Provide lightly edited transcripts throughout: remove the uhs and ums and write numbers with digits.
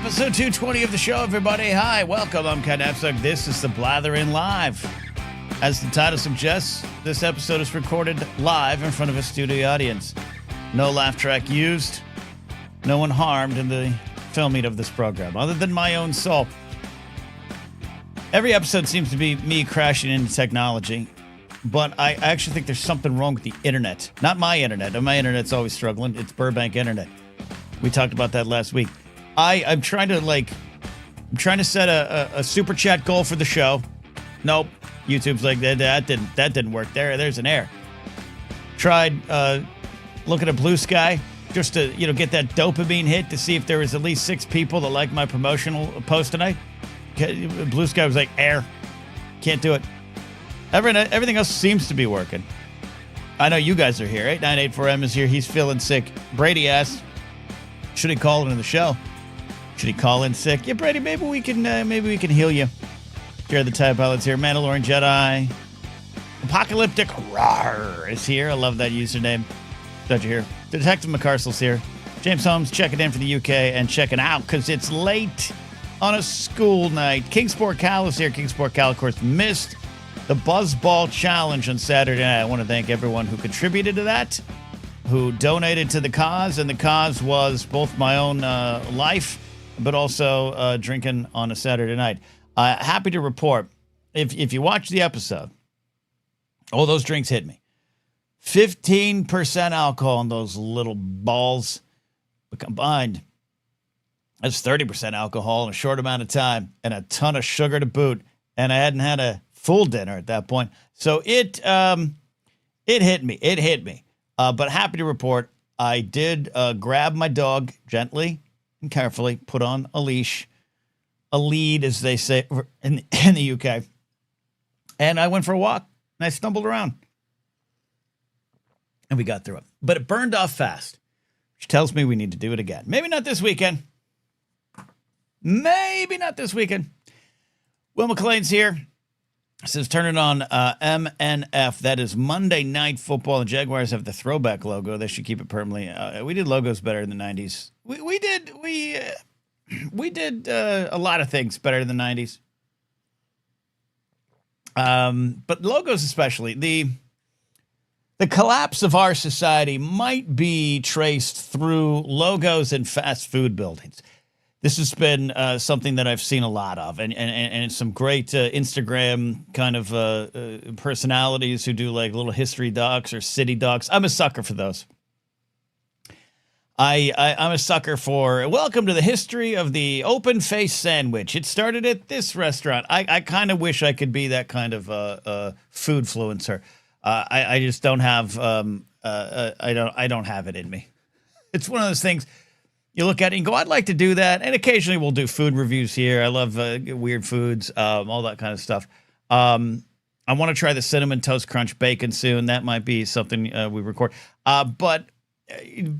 episode 220 of the show, everybody. Hi, welcome. I'm Napzok. This is the Blathering Live. As the title suggests, this episode is recorded live in front of a studio audience. No laugh track used. No one harmed in the filming of this program, other than my own soul. Every episode seems to be me crashing into technology, but I actually think there's something wrong with the internet. Not my internet. My internet's always struggling. It's Burbank internet. We talked about that last week. I'm trying to set a super chat goal for the show. Nope. YouTube's like, that didn't work. There's an error. Tried looking at Blue Sky just to get that dopamine hit to see if there was at least 6 people that liked my promotional post tonight. Blue Sky was like, error. Can't do it. Everything else seems to be working. I know you guys are here. 8984M is here. He's feeling sick. Brady asked, should he call into the show? Should he call in sick? Yeah, Brady, maybe we can heal you. Jared the TIE Pilot's here. Mandalorian Jedi. Apocalyptic Rawr is here. I love that username. Glad you're here. Detective McCarsel's here. James Holmes checking in for the UK and checking out because it's late on a school night. Kingsport Cal is here. Kingsport Cal, of course, missed the Buzzball Challenge on Saturday night. I want to thank everyone who contributed to that, who donated to the cause, and the cause was both my own life, but also drinking on a Saturday night. Happy to report, if you watch the episode, all those drinks hit me. 15% alcohol in those little balls, but combined, that's 30% alcohol in a short amount of time, and a ton of sugar to boot, and I hadn't had a full dinner at that point. So it hit me. It hit me. But happy to report, I did grab my dog gently and carefully, put on a leash, a lead, as they say in the UK, and I went for a walk, and I stumbled around, and we got through it. But it burned off fast, which tells me we need to do it again. Maybe not this weekend. Maybe not this weekend. Will McLean's here. Says, turn it on MNF. That is Monday Night Football. The Jaguars have the throwback logo. They should keep it permanently. We did logos better in the 90s. We did a lot of things better in the 90s. But logos especially. The collapse of our society might be traced through logos and fast food buildings. This has been something that I've seen a lot of, and some great Instagram kind of personalities who do like little history docs or city docs. I'm a sucker for those. I'm a sucker for welcome to the history of the open face sandwich. It started at this restaurant. I kind of wish I could be that kind of food influencer. I just don't have I don't have it in me. It's one of those things. You look at it and go, I'd like to do that. And occasionally we'll do food reviews here. I love weird foods, all that kind of stuff. I want to try the Cinnamon Toast Crunch Bacon soon. That might be something we record. But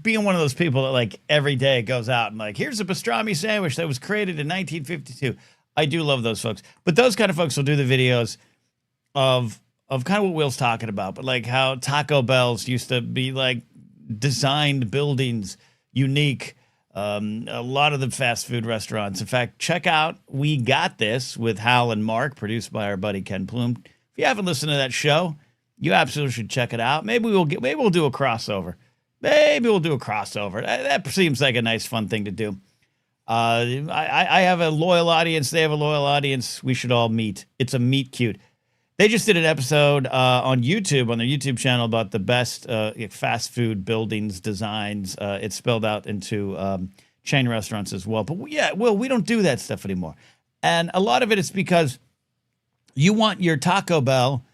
being one of those people that like every day goes out and like, here's a pastrami sandwich that was created in 1952. I do love those folks. But those kind of folks will do the videos of kind of what Will's talking about. But like how Taco Bells used to be like designed buildings, unique. A lot of the fast food restaurants. In fact, check out We Got This with Hal and Mark, produced by our buddy Ken Plume. If you haven't listened to that show, you absolutely should check it out. Maybe we'll do a crossover. That seems like a nice, fun thing to do. I have a loyal audience. They have a loyal audience. We should all meet. It's a meet cute. They just did an episode on YouTube, on their YouTube channel, about the best fast food buildings, designs. It's spelled out into chain restaurants as well. But yeah, we don't do that stuff anymore. And a lot of it is because you want your Taco Bell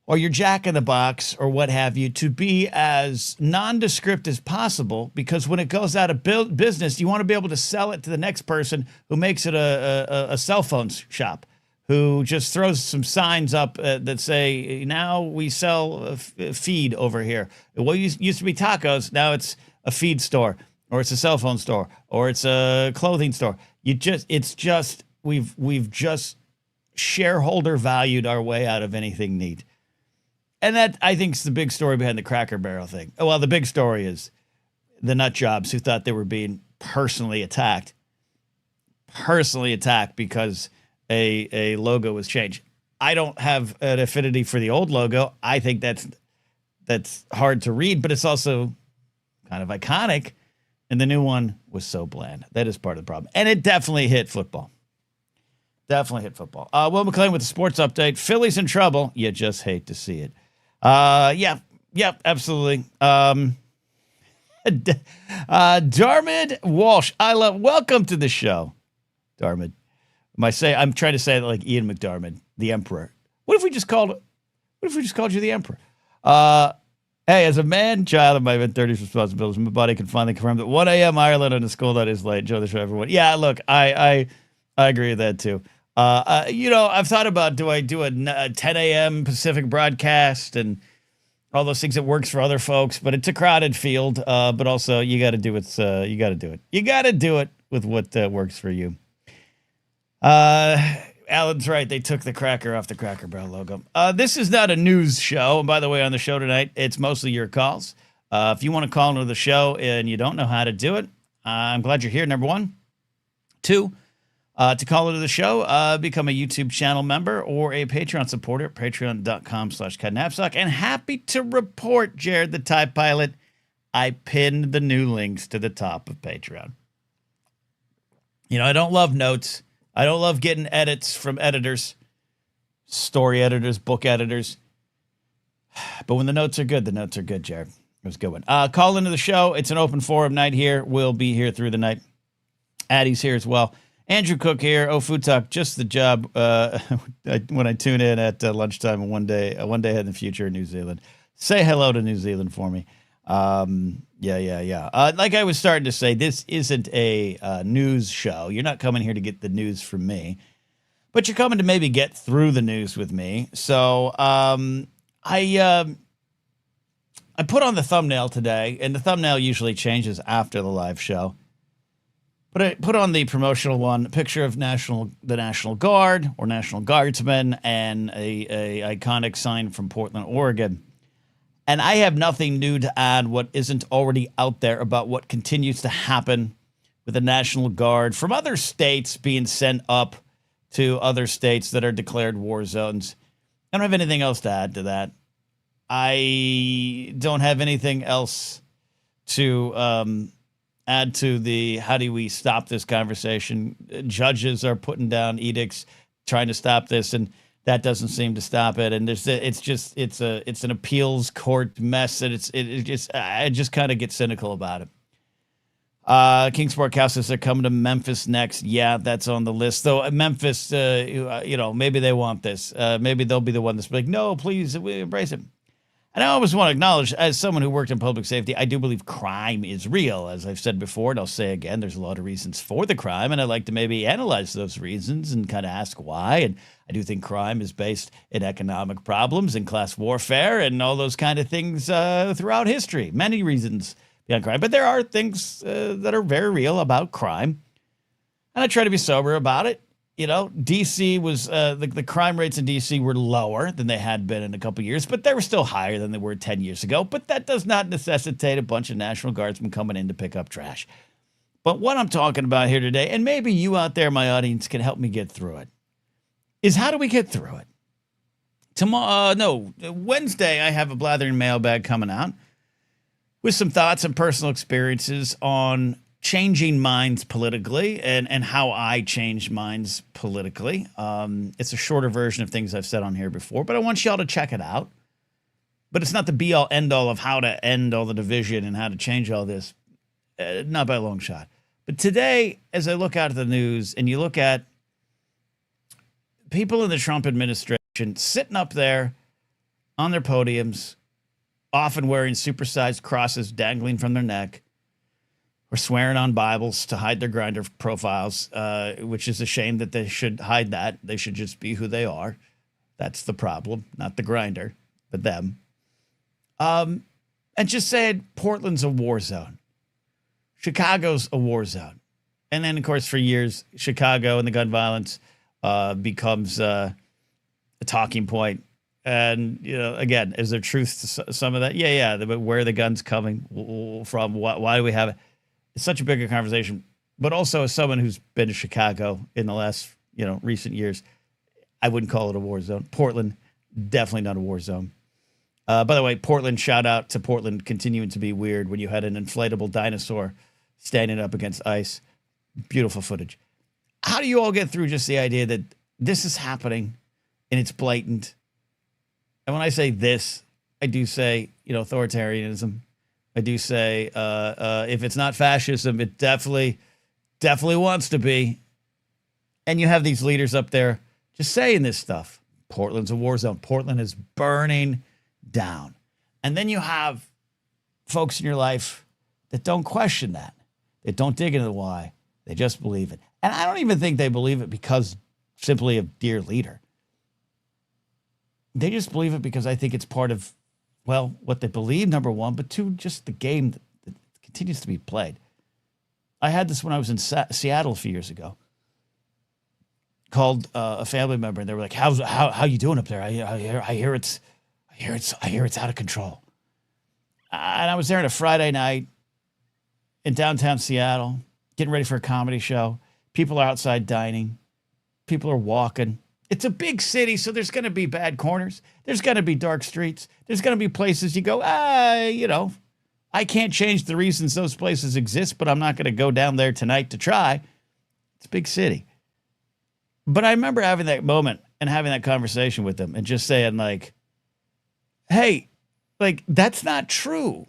or your Jack in the Box or what have you to be as nondescript as possible, because when it goes out of business, you want to be able to sell it to the next person who makes it a cell phone shop, who just throws some signs up that say, now we sell feed over here. Well, it used to be tacos. Now it's a feed store, or it's a cell phone store, or it's a clothing store. We've just shareholder valued our way out of anything neat. And that, I think, is the big story behind the Cracker Barrel thing. Well, the big story is the nut jobs who thought they were being personally attacked personally attack because a logo was changed. I don't have an affinity for the old logo. I think that's hard to read, but it's also kind of iconic. And the new one was so bland. That is part of the problem. And it definitely hit football. Definitely hit football. Will McLean with the sports update. Philly's in trouble. You just hate to see it. Yeah, absolutely. Darmid Walsh. Welcome to the show, Darmid. I'm trying to say it like Ian McDarmid, the Emperor. What if we just called you the Emperor? Hey, as a man, child of my mid-30s responsibilities, my body can finally confirm that 1 a.m. Ireland on a school that is late. Enjoy the show, everyone. Yeah, look, I agree with that too. I've thought about, do I do a 10 a.m. Pacific broadcast and all those things that works for other folks, but it's a crowded field. But also you got to do it. You got to do it. You got to do it with what works for you. Alan's right. They took the cracker off the Cracker Barrel logo. This is not a news show. And by the way, on the show tonight, it's mostly your calls. If you want to call into the show and you don't know how to do it, I'm glad you're here. Number one. Two, to call into the show, become a YouTube channel member or a Patreon supporter at patreon.com/Napzok. And happy to report, Jared the TIE Pilot, I pinned the new links to the top of Patreon. I don't love notes. I don't love getting edits from editors, story editors, book editors. But when the notes are good, Jared. It was a good one. Call into the show. It's an open forum night here. We'll be here through the night. Addie's here as well. Andrew Cook here. Oh, Food Talk, just the job. When I tune in at lunchtime one day in the future in New Zealand. Say hello to New Zealand for me. Yeah. Like I was starting to say, this isn't a news show. You're not coming here to get the news from me, but you're coming to maybe get through the news with me. So I put on the thumbnail today, and the thumbnail usually changes after the live show. But I put on the promotional one, a picture of the National Guard or National Guardsmen and a iconic sign from Portland, Oregon. And I have nothing new to add what isn't already out there about what continues to happen with the National Guard from other states being sent up to other states that are declared war zones. I don't have anything else to add to that. I don't have anything else to add to the how do we stop this conversation. Judges are putting down edicts trying to stop this, and that doesn't seem to stop it. And it's an appeals court mess, and I just kind of get cynical about it. King Sport Cow says they're coming to Memphis next. Yeah, that's on the list. Though Memphis, maybe they want this. Maybe they'll be the one that's like, no, please, we embrace it. And I always want to acknowledge, as someone who worked in public safety, I do believe crime is real. As I've said before, and I'll say again, there's a lot of reasons for the crime, and I'd like to maybe analyze those reasons and kind of ask why. And I do think crime is based in economic problems and class warfare and all those kind of things throughout history. Many reasons beyond crime. But there are things that are very real about crime. And I try to be sober about it. D.C. was the crime rates in D.C. were lower than they had been in a couple of years, but they were still higher than they were 10 years ago. But that does not necessitate a bunch of National Guardsmen coming in to pick up trash. But what I'm talking about here today, and maybe you out there, my audience, can help me get through it, is how do we get through it? Wednesday, I have a Blathering mailbag coming out with some thoughts and personal experiences on changing minds politically and how I changed minds politically. It's a shorter version of things I've said on here before, but I want y'all to check it out. But it's not the be-all, end-all of how to end all the division and how to change all this. Not by a long shot. But today, as I look out at the news and you look at people in the Trump administration sitting up there on their podiums, often wearing supersized crosses dangling from their neck, or swearing on Bibles to hide their Grindr profiles, which is a shame that they should hide that. They should just be who they are. That's the problem, not the Grindr, but them. And just saying Portland's a war zone. Chicago's a war zone. And then, of course, for years, Chicago and the gun violence becomes a talking point. And, again, is there truth to some of that? Yeah. But where are the guns coming from? Why do we have it? It's such a bigger conversation. But also as someone who's been to Chicago in the last, recent years, I wouldn't call it a war zone. Portland, definitely not a war zone. By the way, Portland, shout out to Portland continuing to be weird when you had an inflatable dinosaur standing up against ice. Beautiful footage. How do you all get through just the idea that this is happening and it's blatant? And when I say this, I do say, authoritarianism. I do say if it's not fascism, it definitely wants to be. And you have these leaders up there just saying this stuff. Portland's a war zone. Portland is burning down. And then you have folks in your life that don't question that. They don't dig into the why. They just believe it. And I don't even think they believe it because simply of dear leader. They just believe it because I think it's part of, what they believe, number one, but two, just the game that continues to be played. I had this when I was in Seattle a few years ago. Called a family member, and they were like, "How you doing up there? I hear it's out of control." And I was there on a Friday night in downtown Seattle, getting ready for a comedy show. People are outside dining. People are walking. It's a big city, so there's going to be bad corners. There's going to be dark streets. There's going to be places you go, I can't change the reasons those places exist, but I'm not going to go down there tonight to try. It's a big city. But I remember having that moment and having that conversation with them and just saying, like, hey, that's not true.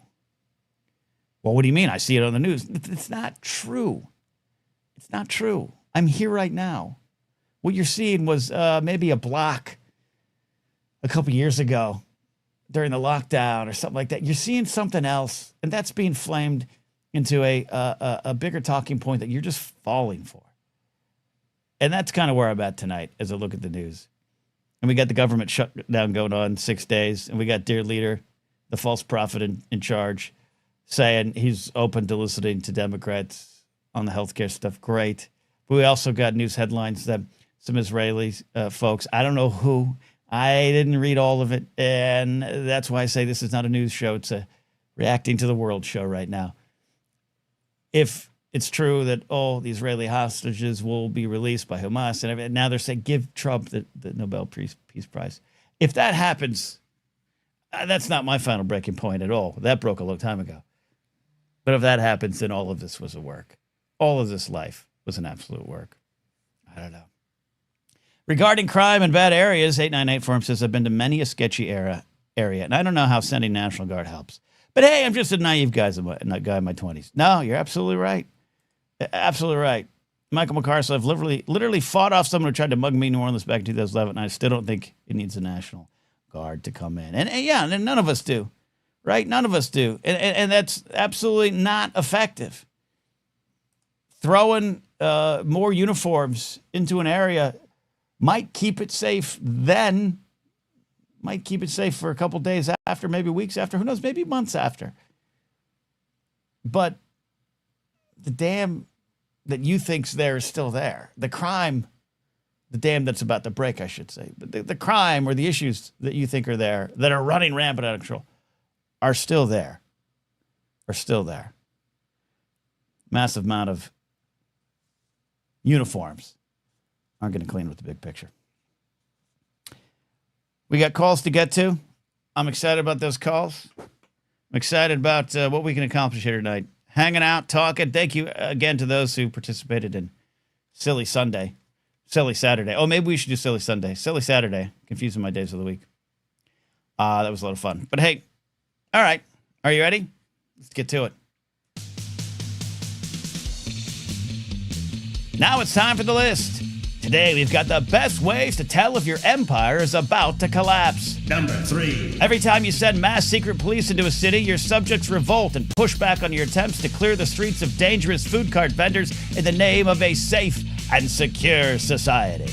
Well, what do you mean? I see it on the news. It's not true. It's not true. I'm here right now. What you're seeing was maybe a block a couple years ago during the lockdown or something like that. You're seeing something else, and that's being flamed into a bigger talking point that you're just falling for. And that's kind of where I'm at tonight as I look at the news. And we got the government shutdown going on 6 days, and we got dear leader, the false prophet in charge, saying he's open to listening to Democrats on the healthcare stuff. Great. But we also got news headlines that some Israeli folks, I don't know who, I didn't read all of it, and that's why I say this is not a news show. It's a reacting to the world show right now. If it's true that the Israeli hostages will be released by Hamas, and now they're saying give Trump the Nobel Peace Prize. If that happens, that's not my final breaking point at all. That broke a long time ago. But if that happens, then all of this was a work. All of this life was an absolute work. I don't know. Regarding crime in bad areas, 898 Forum says, I've been to many a sketchy area, and I don't know how sending National Guard helps. But hey, I'm just a naive guy in my 20s. No, you're absolutely right. Absolutely right. Michael McCarthy, I've literally fought off someone who tried to mug me in New Orleans back in 2011, and I still don't think it needs a National Guard to come in. And none of us do, right? None of us do. And that's absolutely not effective. Throwing more uniforms into an area might keep it safe then, might keep it safe for a couple days after, maybe weeks after, who knows, maybe months after. But the dam that you think's there is still there. The crime, the dam that's about to break, I should say. But the crime or the issues that you think are there, that are running rampant out of control, are still there. Are still there. Massive amount of uniforms aren't going to clean with the big picture. We got calls to get to. I'm excited about those calls. I'm excited about what we can accomplish here tonight. Hanging out, talking. Thank you again to those who participated in Silly Saturday. Oh, maybe we should do Silly Sunday. Silly Saturday. Confusing my days of the week. That was a lot of fun. But hey, all right. Are you ready? Let's get to it. Now it's time for the list. Today, we've got the best ways to tell if your empire is about to collapse. Number 3. Every time you send mass secret police into a city, your subjects revolt and push back on your attempts to clear the streets of dangerous food cart vendors in the name of a safe and secure society.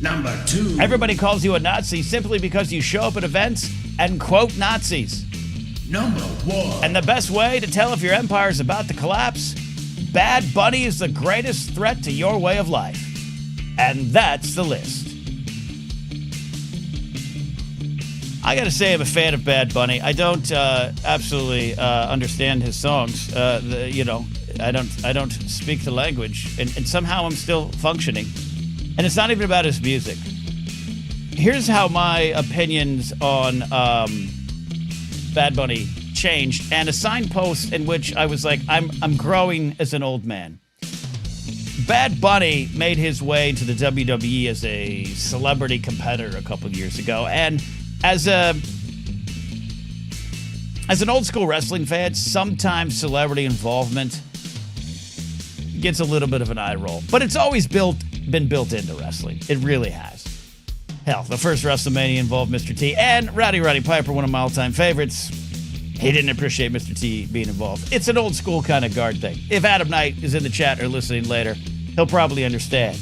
Number 2. Everybody calls you a Nazi simply because you show up at events and quote Nazis. Number 1. And the best way to tell if your empire is about to collapse? Bad Bunny is the greatest threat to your way of life. And that's the list. I got to say I'm a fan of Bad Bunny. I don't absolutely understand his songs. I don't speak the language, and somehow I'm still functioning. And it's not even about his music. Here's how my opinions on Bad Bunny changed, and a signpost in which I was like, I'm growing as an old man. Bad Bunny made his way into the WWE as a celebrity competitor a couple of years ago, and as an old school wrestling fan, sometimes celebrity involvement gets a little bit of an eye roll, but it's always been built into wrestling. It really has. Hell, the first WrestleMania involved Mr. T and Roddy Piper, one of my all-time favorites. He didn't appreciate Mr. T being involved. It's an old school kind of guard thing. If Adam Knight is in the chat or listening later, he'll probably understand.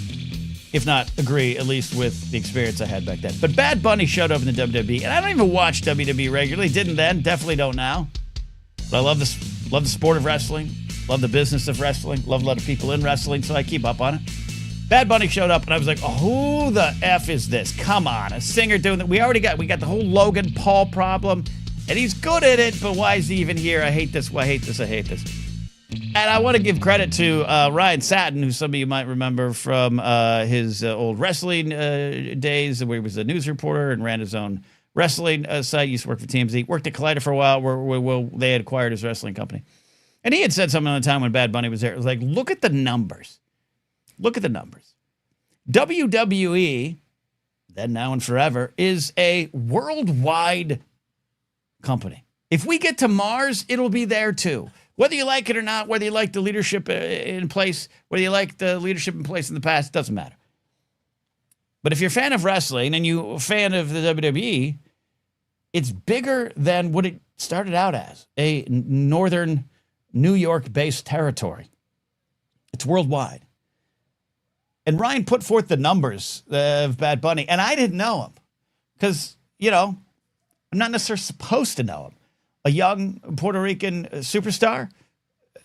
If not, agree, at least with the experience I had back then. But Bad Bunny showed up in the WWE, and I don't even watch WWE regularly. Didn't then, definitely don't now. But I love the sport of wrestling, love the business of wrestling, love a lot of people in wrestling, so I keep up on it. Bad Bunny showed up, and I was like, oh, who the F is this? Come on, a singer doing that. We got the whole Logan Paul problem, and he's good at it, but why is he even here? I hate this. I hate this. And I want to give credit to Ryan Satin, who some of you might remember from his old wrestling days, where he was a news reporter and ran his own wrestling site. He used to work for TMZ. Worked at Collider for a while, where they had acquired his wrestling company. And he had said something on the time when Bad Bunny was there. It was like, look at the numbers. Look at the numbers. WWE, then, now, and forever, is a worldwide company. If we get to Mars, it'll be there too. Whether you like it or not, whether you like the leadership in place, whether you like the leadership in place in the past, doesn't matter. But if you're a fan of wrestling and you're a fan of the WWE, it's bigger than what it started out as, a northern New York-based territory. It's worldwide. And Ryan put forth the numbers of Bad Bunny, and I didn't know him because, I'm not necessarily supposed to know him. A young Puerto Rican superstar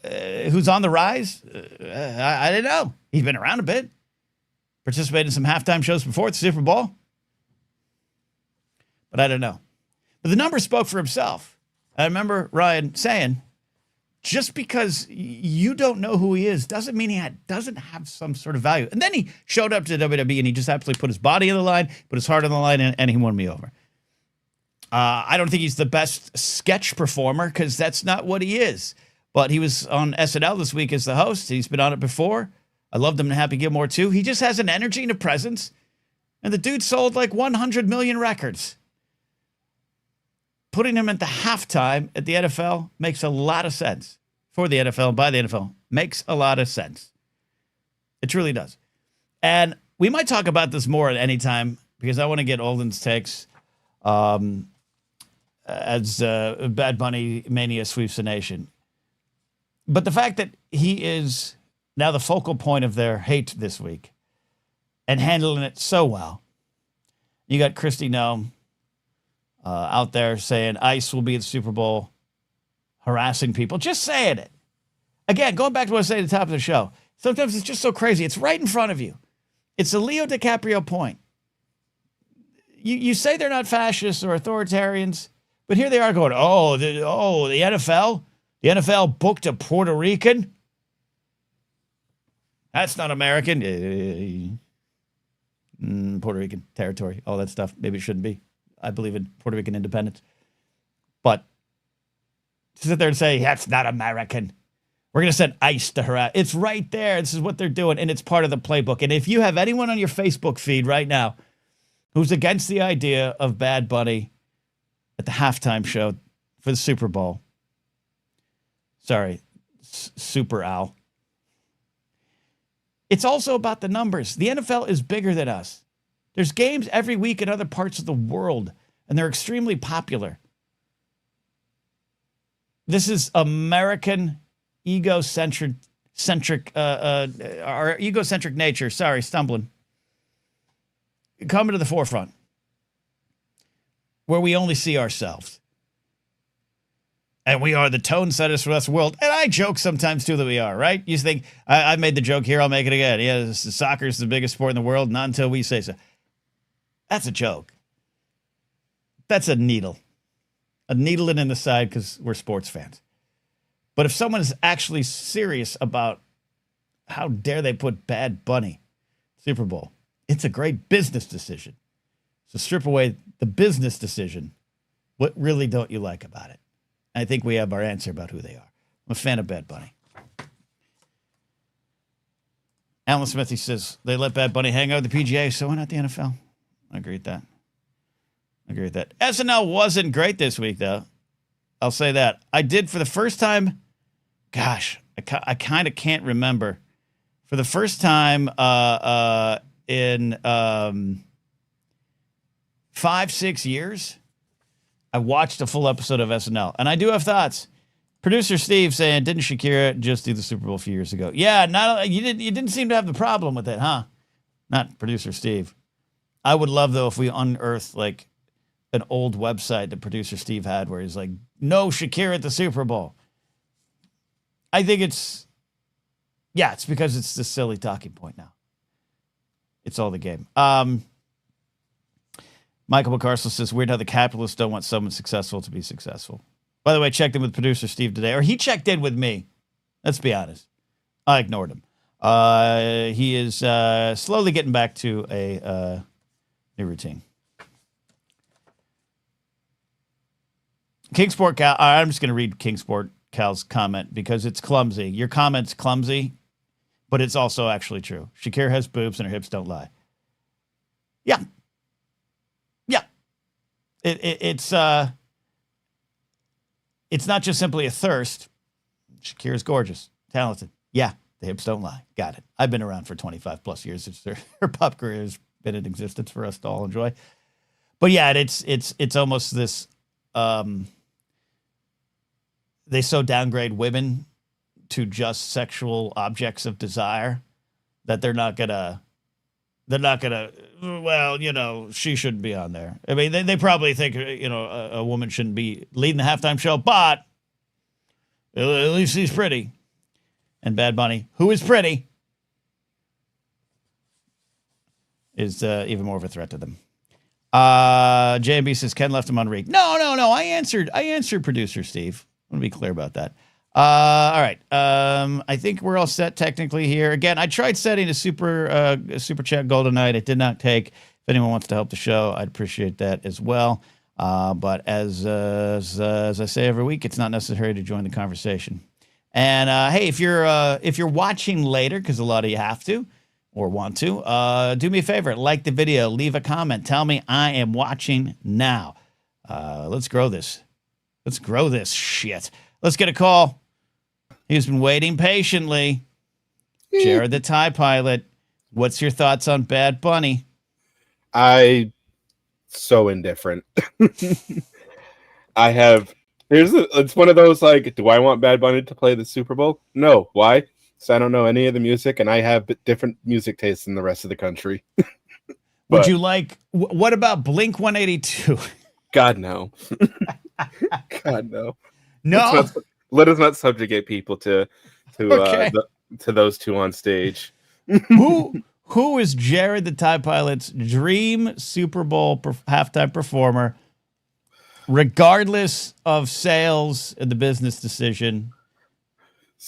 who's on the rise, I didn't know. He's been around a bit, participated in some halftime shows before the Super Bowl, but I don't know. But the numbers spoke for himself. I remember Ryan saying, just because you don't know who he is doesn't mean he doesn't have some sort of value. And then he showed up to WWE and he just absolutely put his body on the line, put his heart on the line, and he won me over. I don't think he's the best sketch performer because that's not what he is. But he was on SNL this week as the host. He's been on it before. I loved him in Happy Gilmore too. He just has an energy and a presence. And the dude sold like 100 million records. Putting him at the halftime at the NFL makes a lot of sense. For the NFL and by the NFL. Makes a lot of sense. It truly does. And we might talk about this more at any time because I want to get Olden's takes as Bad Bunny Mania sweeps the nation. But the fact that he is now the focal point of their hate this week and handling it so well. You got Christy Nome out there saying ICE will be at the Super Bowl, harassing people, just saying it. Again, going back to what I said at the top of the show, sometimes it's just so crazy. It's right in front of you. It's a Leo DiCaprio point. You say they're not fascists or authoritarians, but here they are going, the NFL? The NFL booked a Puerto Rican? That's not American. Puerto Rican territory, all that stuff. Maybe it shouldn't be. I believe in Puerto Rican independence. But to sit there and say, that's not American. We're going to send ICE to harass. It's right there. This is what they're doing, and it's part of the playbook. And if you have anyone on your Facebook feed right now who's against the idea of Bad Bunny at the halftime show for the Super Bowl, sorry, Super Al. It's also about the numbers. The NFL is bigger than us. There's games every week in other parts of the world, and they're extremely popular. This is American egocentric our egocentric nature. Sorry, stumbling. Coming to the forefront, where we only see ourselves. And we are the tone setters for this world. And I joke sometimes, too, that we are, right? You think, I made the joke here, I'll make it again. Yeah, soccer is the biggest sport in the world, not until we say so. That's a joke. That's a needle. A needle in the side because we're sports fans. But if someone is actually serious about how dare they put Bad Bunny Super Bowl, it's a great business decision. So strip away the business decision. What really don't you like about it? I think we have our answer about who they are. I'm a fan of Bad Bunny. Alan Smithy says they let Bad Bunny hang out with the PGA, so why not the NFL? I agree with that. SNL wasn't great this week, though. I'll say that. I did for the first time. Gosh, I kind of can't remember. For the first time in 5-6 years, I watched a full episode of SNL, and I do have thoughts. Producer Steve saying, "Didn't Shakira just do the Super Bowl a few years ago?" Yeah, you didn't seem to have the problem with it, huh? Not Producer Steve. I would love though if we unearthed like an old website that Producer Steve had where he's like, "No Shakira at the Super Bowl." I think it's because it's the silly talking point now. It's all the game. Michael McCarcel says, "Weird how the capitalists don't want someone successful to be successful." By the way, I checked in with producer Steve today, or he checked in with me. Let's be honest. I ignored him. He is slowly getting back to a new routine. Kingsport Cal, I'm just going to read Kingsport Cal's comment because it's clumsy. Your comment's clumsy, but it's also actually true. Shakira has boobs and her hips don't lie. Yeah. It's not just simply a thirst. Shakira's gorgeous, talented. Yeah, the hips don't lie. Got it. I've been around for 25 plus years. Her pop career has been in existence for us to all enjoy. But yeah, it's almost this. They so downgrade women to just sexual objects of desire that they're not gonna. Well, she shouldn't be on there. I mean, they probably think, a woman shouldn't be leading the halftime show, but at least she's pretty. And Bad Bunny, who is pretty, is even more of a threat to them. JMB says Ken left him on read. No. I answered producer Steve. I want to be clear about that. All right. I think we're all set technically here. Again, I tried setting a super chat goal tonight. It did not take. If anyone wants to help the show, I'd appreciate that as well. But as I say every week, it's not necessary to join the conversation. And hey, if you're watching later, because a lot of you have to or want to, do me a favor, like the video, leave a comment, tell me I am watching now. Let's grow this. Let's grow this shit. Let's get a call. He's been waiting patiently. Jared the TIE Pilot, what's your thoughts on Bad Bunny? So indifferent. It's one of those like, do I want Bad Bunny to play the Super Bowl? No. Why? So I don't know any of the music, and I have different music tastes than the rest of the country. Would you like? What about Blink 182? God no. God no. No. Let us not subjugate people to those two on stage. Who is Jared the TIE Pilot's dream Super Bowl halftime performer, regardless of sales and the business decision?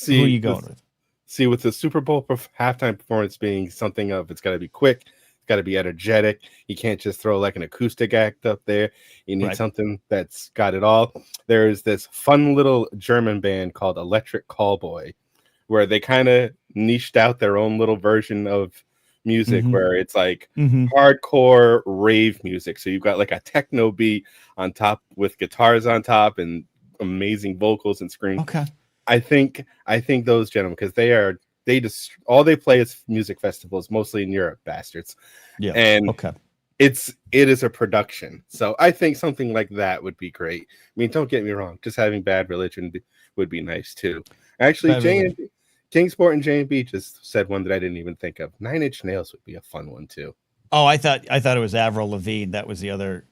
Who are you going with? See, with the Super Bowl halftime performance being something of, it's got to be quick, it's got to be energetic. You can't just throw like an acoustic act up there. You need something that's got it all. There's this fun little German band called Electric Callboy, where they kind of niched out their own little version of music, where it's like hardcore rave music. So you've got like a techno beat on top with guitars on top and amazing vocals and screams. Okay. I think those gentlemen, because they just all they play is music festivals, mostly in Europe, bastards. Yeah. And it is a production. So I think something like that would be great. I mean, don't get me wrong, just having Bad Religion would be nice too. Actually, Kingsport and J&B just said one that I didn't even think of. 9 Inch Nails would be a fun one too. Oh, I thought it was Avril Lavigne. That was the other.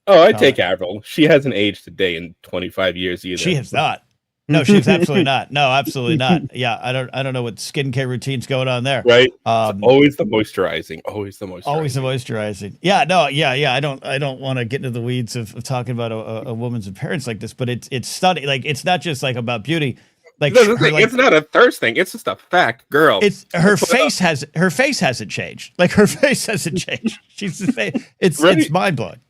Oh, I'd take Avril. She hasn't aged a day in 25 years either. She has not. No, she's absolutely not. No, absolutely not. Yeah, I don't know what skincare routine's going on there. Right. Always the moisturizing. Always the moisturizing. Yeah. No. Yeah. I don't want to get into the weeds of talking about a woman's appearance like this, but it's stunning. Like, it's not just like about beauty. Like, it's not a thirst thing. It's just a fact, girl. It's her face hasn't changed. Like her face hasn't changed. She's the same. It's mind blowing.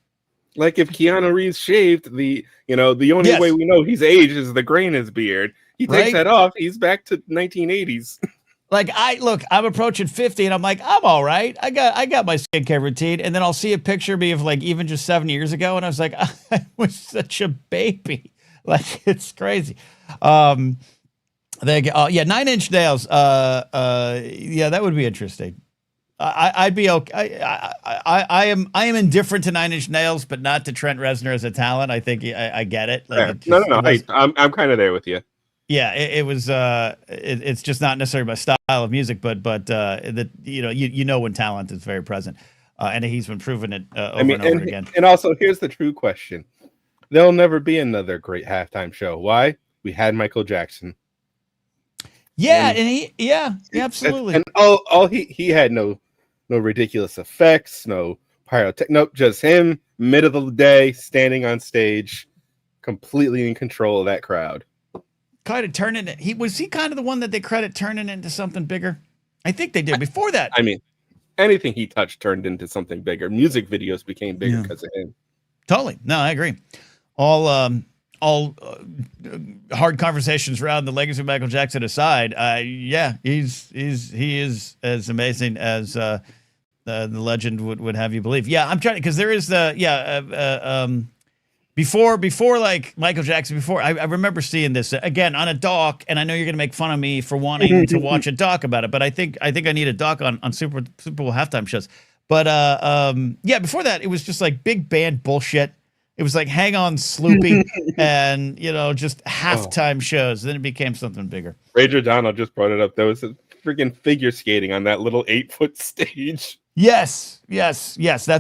Like if Keanu Reeves shaved, the only way we know he's aged is the gray in his beard. He takes that off, he's back to 1980s. Like I'm approaching 50 and I'm like, I'm all right. I got my skincare routine. And then I'll see a picture of me of like even just 7 years ago. And I was like, I was such a baby. Like it's crazy. Yeah, 9 Inch Nails. Yeah, that would be interesting. I'd be okay. I am indifferent to 9 Inch Nails, but not to Trent Reznor as a talent. I think I get it. Like, no. I'm kind of there with you. Yeah, it was. It's just not necessarily my style of music, but that you know when talent is very present, and he's been proving it over and over again. And also, here's the true question: there'll never be another great halftime show. Why? We had Michael Jackson. Yeah, and he absolutely. And all he had no ridiculous effects, no pyrotech, nope, just him mid of the day standing on stage, completely in control of that crowd. Kind of turning it. Was he kind of the one that they credit turning into something bigger? I think they did before that. I mean, anything he touched turned into something bigger. Music videos became bigger because of him. Totally. No, I agree. All hard conversations around the legacy of Michael Jackson aside, yeah, he is as amazing as the legend would have you believe. Yeah, I'm trying because there is before like Michael Jackson. Before I remember seeing this again on a doc, and I know you're going to make fun of me for wanting to watch a doc about it, but I think I need a doc on Super Bowl halftime shows. But yeah, before that, it was just like big band bullshit. It was like Hang On Sloopy and, just halftime shows. Then it became something bigger. Rager Donald just brought it up. There was a freaking figure skating on that little 8-foot stage. Yes. That's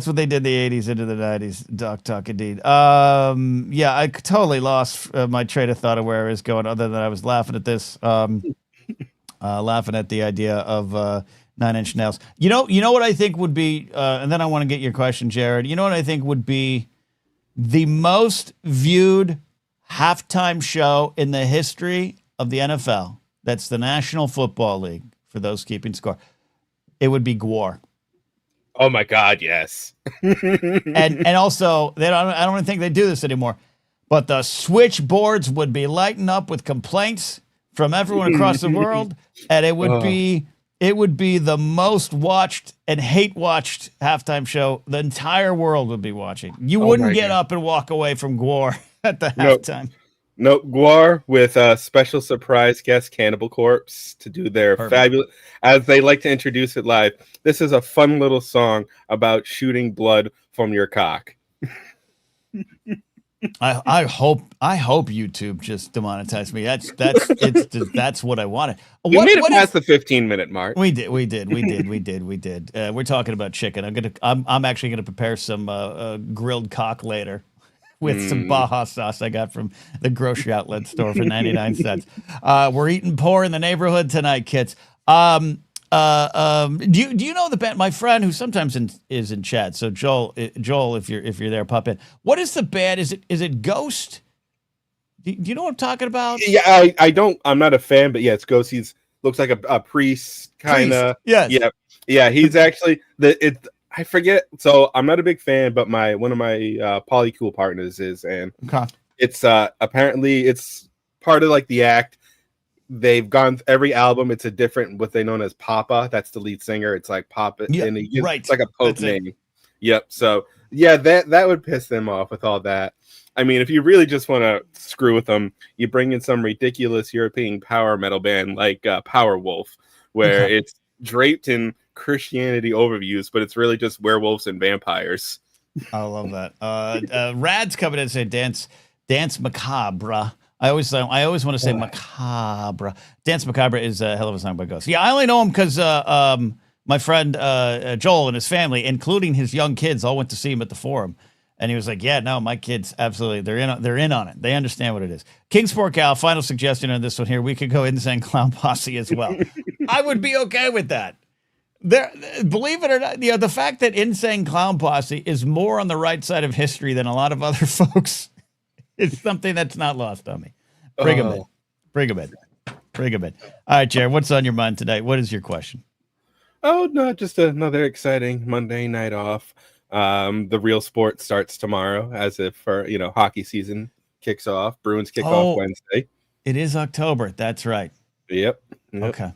what they did the 80s into the 90s. Doc talk indeed. Yeah, I totally lost my train of thought of where I was going, other than I was laughing at this. Laughing at the idea of 9 Inch Nails. You know what I think would be, and then I want to get your question, Jared. You know what I think would be the most viewed halftime show in the history of the NFL? That's the National Football League, for those keeping score. It would be Gwar. Oh my God, yes. and also, I don't think they do this anymore, but the switchboards would be lighting up with complaints from everyone across the world, and it would be the most watched and hate watched halftime show the entire world would be watching. You wouldn't get up and walk away from Gwar at the halftime. Nope, Gwar with a special surprise guest, Cannibal Corpse, to do their fabulous, as they like to introduce it live. This is a fun little song about shooting blood from your cock. I hope YouTube just demonetized me. That's what I wanted. We made it past the 15-minute mark. We did. We're talking about chicken. I'm actually gonna prepare some grilled cock later with some Baja sauce I got from the grocery outlet store for 99 cents. We're eating poor in the neighborhood tonight, kids. Do you know the band? My friend who sometimes is in chat. So Joel, if you're there, pop in. What is the band? Is it Ghost? Do you know what I'm talking about? Yeah, I don't. I'm not a fan, but yeah, it's Ghost. He's looks like a priest kind of. Yes. Yeah. He's actually I forget. So I'm not a big fan, but one of my polycool partners is, and it's apparently it's part of like the act. They've gone every album. It's a different what they known as Papa. That's the lead singer. It's like Papa, and it's like a Pope name. Yep. So yeah, that would piss them off with all that. I mean, if you really just want to screw with them, you bring in some ridiculous European power metal band like Power Wolf, where it's draped in Christianity overviews, but it's really just werewolves and vampires. I love that. Rad's coming in and saying dance macabre. I always want to say macabre. Dance Macabre is a hell of a song by Ghost. Yeah, I only know him because my friend Joel and his family, including his young kids, all went to see him at the Forum. And he was like, yeah, no, my kids, absolutely, they're in on it. They understand what it is. Kingsport Cal, final suggestion on this one here. We could go Insane Clown Posse as well. I would be okay with that. Believe it or not, the fact that Insane Clown Posse is more on the right side of history than a lot of other folks is something that's not lost on me. Bring him in. Bring him in. All right, Jared, what's on your mind today? What is your question? Oh, no, just another exciting Monday night off. The real sport starts tomorrow, as if hockey season kicks off. Bruins kick off Wednesday. It is October. That's right. Yep. Okay.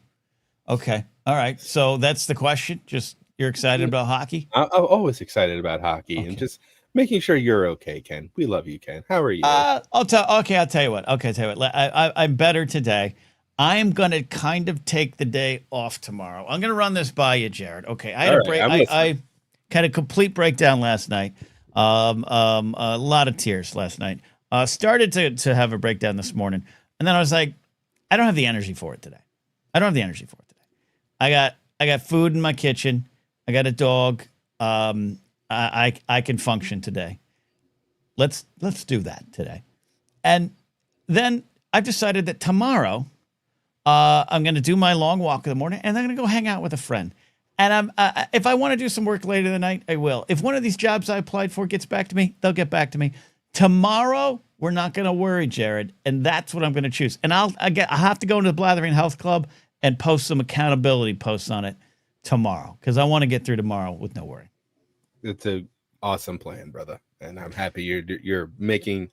All right. So that's the question. Just you're excited about hockey? I'm always excited about hockey and just making sure you're okay, Ken. We love you, Ken. How are you? I'll tell you what. I'm better today. I'm going to kind of take the day off tomorrow. I'm going to run this by you, Jared. Okay. I had a break. I had a complete breakdown last night. A lot of tears last night. Started to have a breakdown this morning. And then I was like, I don't have the energy for it today. I got food in my kitchen. I got a dog. I can function today. Let's do that today. And then I've decided that tomorrow I'm going to do my long walk in the morning, and I'm going to go hang out with a friend. And if I want to do some work later in the night, I will. If one of these jobs I applied for gets back to me, they'll get back to me. Tomorrow, we're not going to worry, Jared, and that's what I'm going to choose. And I'll have to go into the Blathering Health Club and post some accountability posts on it tomorrow because I want to get through tomorrow with no worry. It's an awesome plan, brother, and I'm happy you're making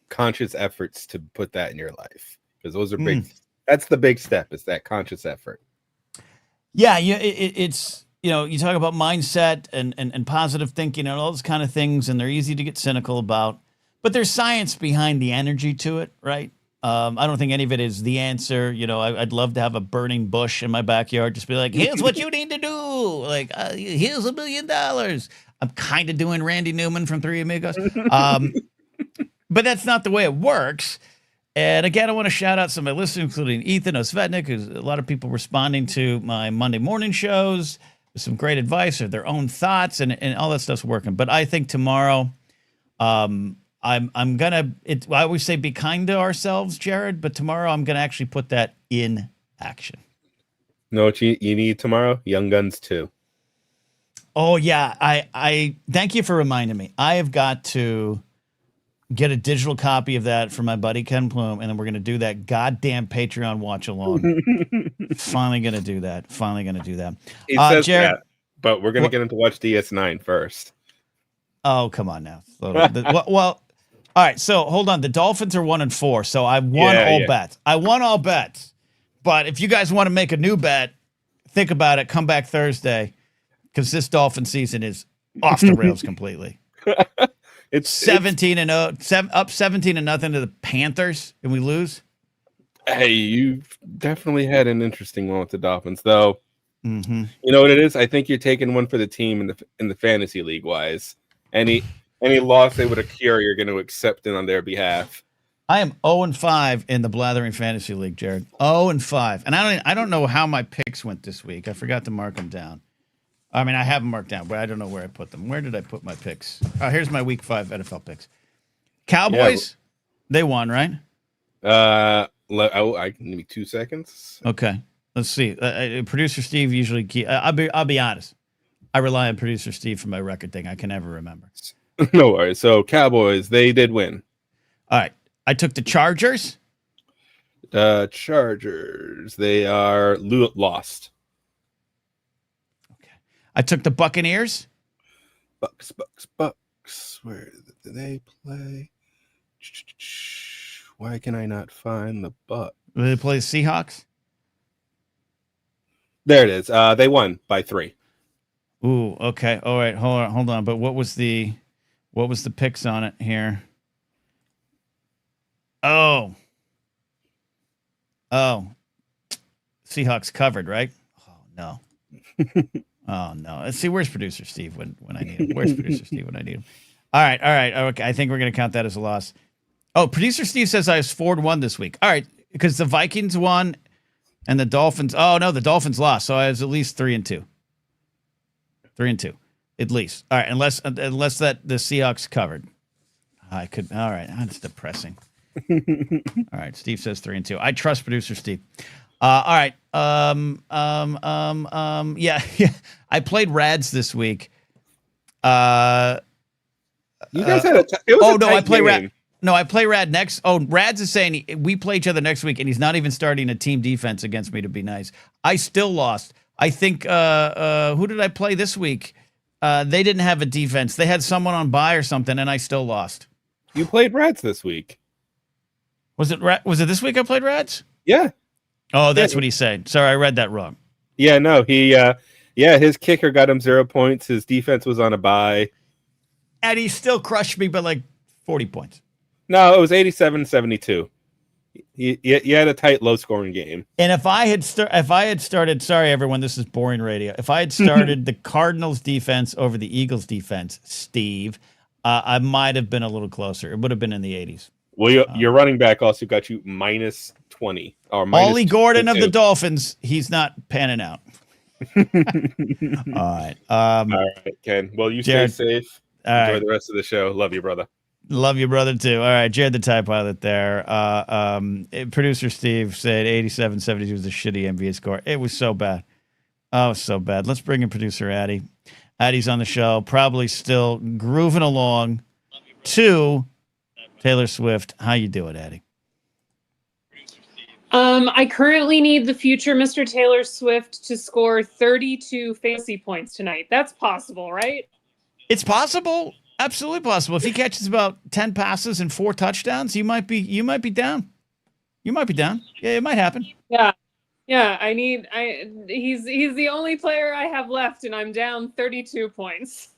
conscious efforts to put that in your life because those are big. That's the big step. Is that conscious effort? Yeah, it's you talk about mindset and positive thinking and all those kind of things, and they're easy to get cynical about. But there's science behind the energy to it, right? I don't think any of it is the answer. I'd love to have a burning bush in my backyard. Just be like, here's what you need to do. Like, here's $1 million. I'm kind of doing Randy Newman from Three Amigos. But that's not the way it works. And again, I want to shout out some of my listeners, including Ethan Osvetnik, who's a lot of people responding to my Monday morning shows with some great advice or their own thoughts, and all that stuff's working. But I think tomorrow, I'm gonna. I always say be kind to ourselves, Jared. But tomorrow, I'm gonna actually put that in action. Know what you need tomorrow? Young Guns 2. Oh yeah, I thank you for reminding me. I have got to get a digital copy of that for my buddy Ken Plume, and then we're gonna do that goddamn Patreon watch along. Finally gonna do that. He says Jared, that, but we're gonna get him to watch DS9 first. Oh, come on now. Well, all right. So hold on. The Dolphins are 1-4, so I won all bets. I won all bets. But if you guys want to make a new bet, think about it. Come back Thursday, because this Dolphin season is off the rails completely. It's 17-0, up 17-0 to the Panthers, and we lose. Hey, you've definitely had an interesting one with the Dolphins, though. Mm-hmm. You know what it is? I think you're taking one for the team in the fantasy league wise. Any loss they would occur, you're going to accept it on their behalf. I am 0-5 in the Blathering Fantasy League, Jared. 0-5, and I don't know how my picks went this week. I forgot to mark them down. I mean, I have them marked down, but I don't know where I put them. Where did I put my picks? Oh, here's my Week 5 NFL picks. Cowboys, they won, right? I give me 2 seconds. Okay, let's see. Producer Steve usually I'll be honest. I rely on Producer Steve for my record thing. I can never remember. No worries. So Cowboys, they did win. All right. I took the Chargers. Chargers, they are lost. Okay. I took the Buccaneers. Bucks. Where do they play? Why can I not find the Bucks? Do they play the Seahawks? There it is. They won by 3. Ooh, okay. All right, hold on. But what was the picks on it here? Oh. Seahawks covered, right? Oh no. Oh no. Let's see, where's Producer Steve when I need him? Where's Producer Steve when I need him? All right. Okay. I think we're gonna count that as a loss. Oh, Producer Steve says I was 4-1 this week. All right, because the Vikings won and the Dolphins. Oh no, the Dolphins lost, so I was at least 3-2. 3-2, at least. All right, unless that the Seahawks covered. I could. All right, that's depressing. All right, Steve says 3-2. I trust Producer Steve. All right. Yeah. I played Rads this week. You guys had a. It was a tight game. No, I play Rad next. Oh, Rad's is saying we play each other next week, and he's not even starting a team defense against me to be nice. I still lost. I think, who did I play this week? They didn't have a defense. They had someone on bye or something, and I still lost. You played Rats this week. Was it this week I played Rats? Yeah. Oh, that's what he's saying. Sorry, I read that wrong. Yeah, no, his kicker got him 0 points. His defense was on a bye. And he still crushed me by like 40 points. No, it was 87-72. You had a tight, low-scoring game. And if I had started, sorry everyone, this is boring radio. If I had started the Cardinals defense over the Eagles defense, Steve, I might have been a little closer. It would have been in the 80s. Well, your running back also got you minus 20 or minus Ollie Gordon 22. of the Dolphins, he's not panning out. All right. All right, Ken. Well, you Jared, stay safe. Enjoy the rest of the show. Love you, brother. Love you, brother, too. All right, Jared the Tie Pilot there. Producer Steve said 87-72 was a shitty NBA score. It was so bad. Oh, so bad. Let's bring in producer Addie. Addie's on the show, probably still grooving along to Taylor Swift. How you doing, Addie? I currently need the future Mr. Taylor Swift to score 32 fantasy points tonight. That's possible, right? It's possible. Absolutely possible. If he catches about 10 passes and 4 touchdowns, you might be down. You might be down. Yeah, it might happen. Yeah. Yeah, he's the only player I have left, and I'm down 32 points.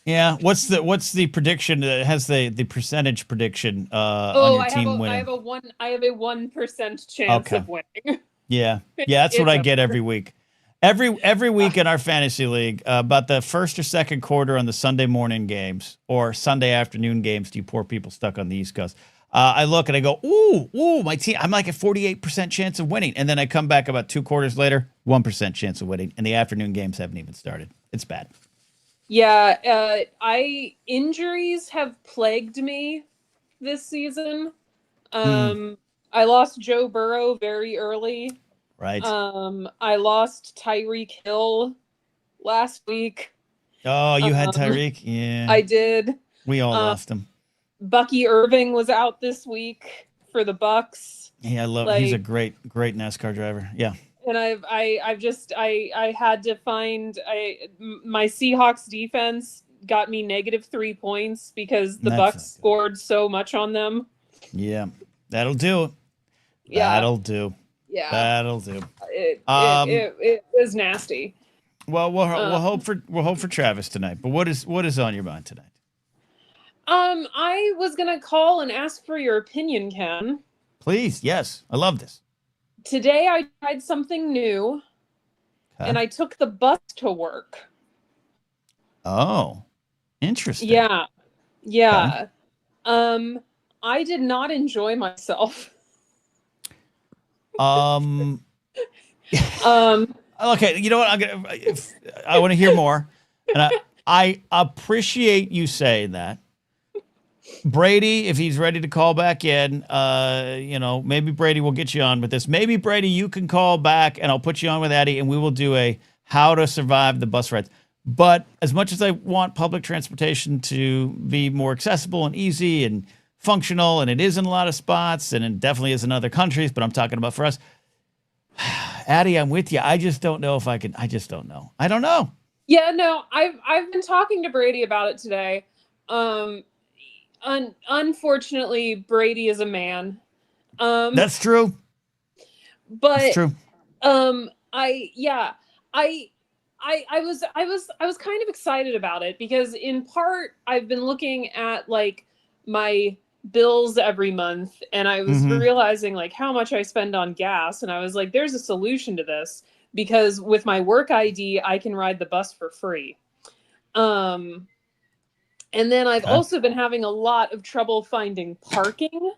Yeah. What's the prediction that has the percentage prediction on your team winning? I have a 1% chance of winning. Yeah. Yeah, that's what I get every week. Every week in our fantasy league, about the first or second quarter on the Sunday morning games or Sunday afternoon games to you poor people stuck on the East Coast, I look and I go, ooh, my team, I'm like a 48% chance of winning. And then I come back about 2 quarters later, 1% chance of winning. And the afternoon games haven't even started. It's bad. Yeah, injuries have plagued me this season. I lost Joe Burrow very early. Right. I lost Tyreek Hill last week. Oh, you had Tyreek? Yeah. I did. We all lost him. Bucky Irving was out this week for the Bucks. Yeah, I love he's a great NASCAR driver. Yeah. And I had to find my Seahawks defense got me -3 points because the Bucks scored so much on them. Yeah. That'll do it. Yeah. That'll do. Yeah, that'll do. It was nasty. Well, we'll hope for Travis tonight. But what is on your mind tonight? I was gonna call and ask for your opinion, Ken. Please, yes, I love this. Today I tried something new, and I took the bus to work. Oh, interesting. Yeah. I did not enjoy myself. Okay, you know what? I want to hear more, and I appreciate you saying that. Brady, if he's ready to call back in, maybe Brady will get you on with this. Maybe Brady, you can call back, and I'll put you on with Eddie, and we will do a how to survive the bus rides. But as much as I want public transportation to be more accessible and easy and functional, and it is in a lot of spots, and it definitely is in other countries, but I'm talking about for us. Addie, I'm with you. I just don't know if I can. I just don't know. I don't know. Yeah, no, I've been talking to Brady about it today. Unfortunately, Brady is a man. That's true. But that's true. I was kind of excited about it because in part I've been looking at like my bills every month and I was realizing like how much I spend on gas, and I was like, there's a solution to this because with my work ID I can ride the bus for free. And then I've also been having a lot of trouble finding parking